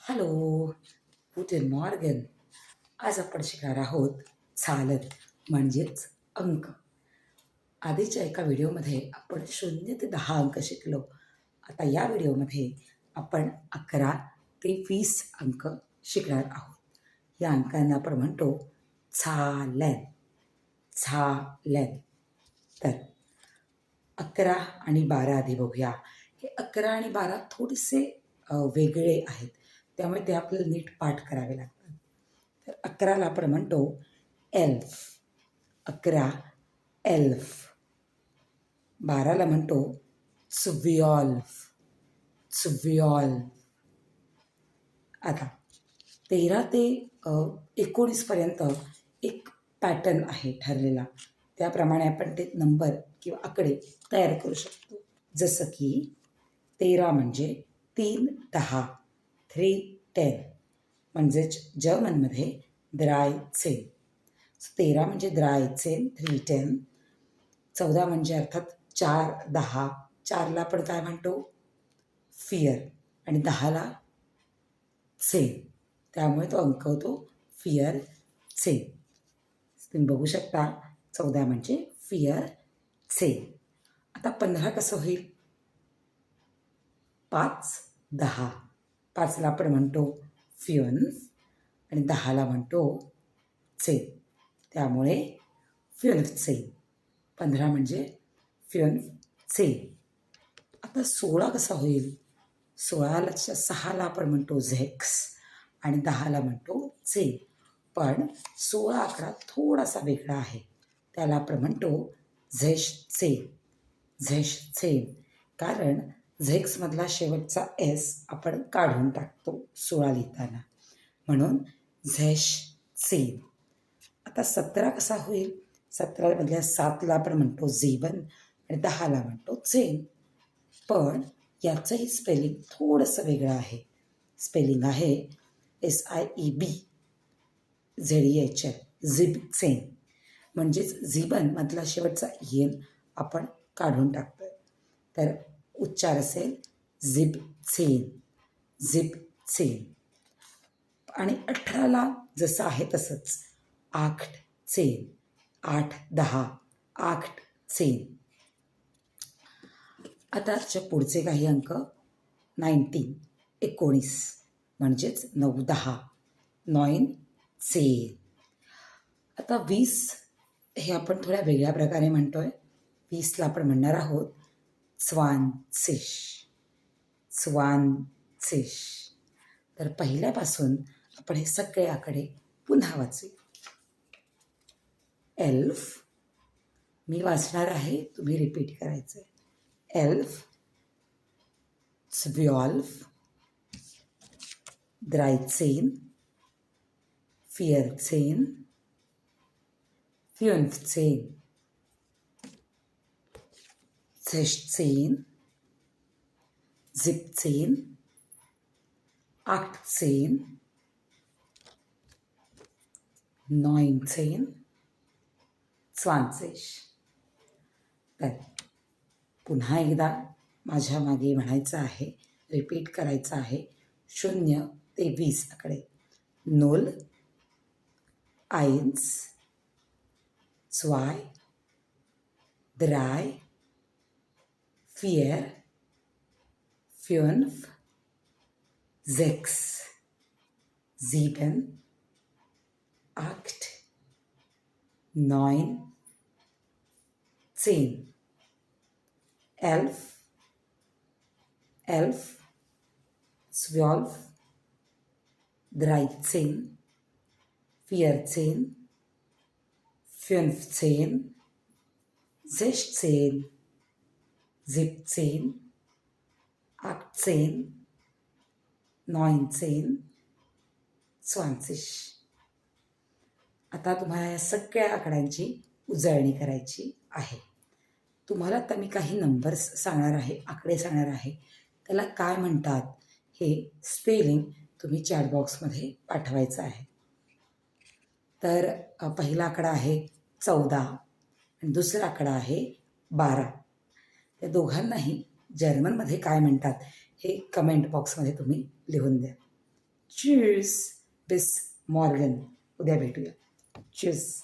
Hello, गुटेन Morgan. आज आपण शिकणार आहोत चालत म्हणजेच अंक. आधीच्या एका व्हिडिओमध्ये आपण 0 ते 10 अंक शिकलो. आता या व्हिडिओमध्ये आपण 11 ते 20 अंक शिकणार आहोत. या अंकांना आपण म्हणतो चालन. चालन. तर 11 आणि 12 आधी बघूया. हे 11 आणि 12 थोडेसे वेगळे आहेत, त्यामुळे ते आपल्याला नीट पाठ करावे लागतात. तर 11ला आपण म्हणतो एल्फ. 11 एल्फ. 12ला म्हणतो चुव्यॉल्फ. चुव्यॉल्फ. आता 13 ते 19पर्यंत एक पॅटर्न आहे ठरलेला, त्याप्रमाणे आपण ते नंबर किंवा आकडे तयार करू शकतो. जसं की 13 म्हणजे 3 10, 3 10, म्हणजेच जर्मनमध्ये 13. 13 म्हणजे 13, 3 10. 14 म्हणजे अर्थात 4 10. 4ला आपण काय म्हणतो फिअर, आणि 10ला सेन, त्यामुळे तो अंक होतो फिअर सेन. तुम्ही बघू शकता 14 म्हणजे फिअर सेन. आता 15 कसं होईल? 5 10. 5ला आपण म्हणतो फ्युन्फ आणि 10ला म्हणतो सेन, त्यामुळे फ्युन्फ सेन. 15 म्हणजे फ्युन्फ सेन. आता 16 कसा होईल? 6ला आपण म्हणतो झेक्स आणि 10ला म्हणतो झेन. पण 16 आकडा थोडासा वेगळा आहे, त्याला आपण म्हणतो झेश सेन. झेश सेन, कारण झेक्समधला शेवटचा एस आपण काढून टाकतो 16 लिहिताना, म्हणून झेश सेन. आता 17 कसा होईल? 17मधल्या 7ला आपण म्हणतो झेबन आणि 10ला म्हणतो झेन. पण याचंही स्पेलिंग थोडंसं वेगळं आहे. स्पेलिंग आहे SIEB ZEHN, झिबसेन. म्हणजेच झिबनमधला शेवटचा येन आपण काढून टाकतोय, तर उच्चार असेल झिबसेन. झिबसेन. आणि 18ला जसं आहे तसंच 8 सेन. 8 10, 8 सेन. आता पुढचे काही अंक 19 म्हणजेच 9 10, 9 सेन. आता 20 हे आपण थोड्या वेगळ्या प्रकारे म्हणतोय. 20ला आपण म्हणणार आहोत स्वानसिश. स्वानसिश. तर पहिल्यापासून आपण हे सगळे आकडे पुन्हा वाचू. एल्फ. मी वाचणार आहे, तुम्ही रिपीट करायचं आहे. Elf, zwölf, 13, 14, 15, 16, 17, 18, 19, 20. तर पुन्हा एकदा माझ्या मागे म्हणायचं आहे, रिपीट करायचं आहे. 0 ते 20 आकडे. 0, 1, 2, 3, 4, 5, 6, 7, 8, 9, 10. 11, 12, 13, 14, 15, 16, 17, 18, 19, 20. आता तुम्हाला या सगळ्या आकड्यांची उजळणी करायची आहे. तुम्हाला आता मी काही नंबर्स सांगणार आहे, आकडे सांगणार आहे, त्याला काय म्हणतात हे स्पेलिंग तुम्ही चॅट बॉक्समध्ये पाठवायचं आहे. तर पहिला आकडा आहे 14 आणि दुसरा आकडा आहे 12. त्या दोघांनाही जर्मनमध्ये काय म्हणतात हे कमेंट बॉक्समध्ये तुम्ही लिहून द्या. चीज बिस मॉर्गन. उद्या भेटूया. चीज.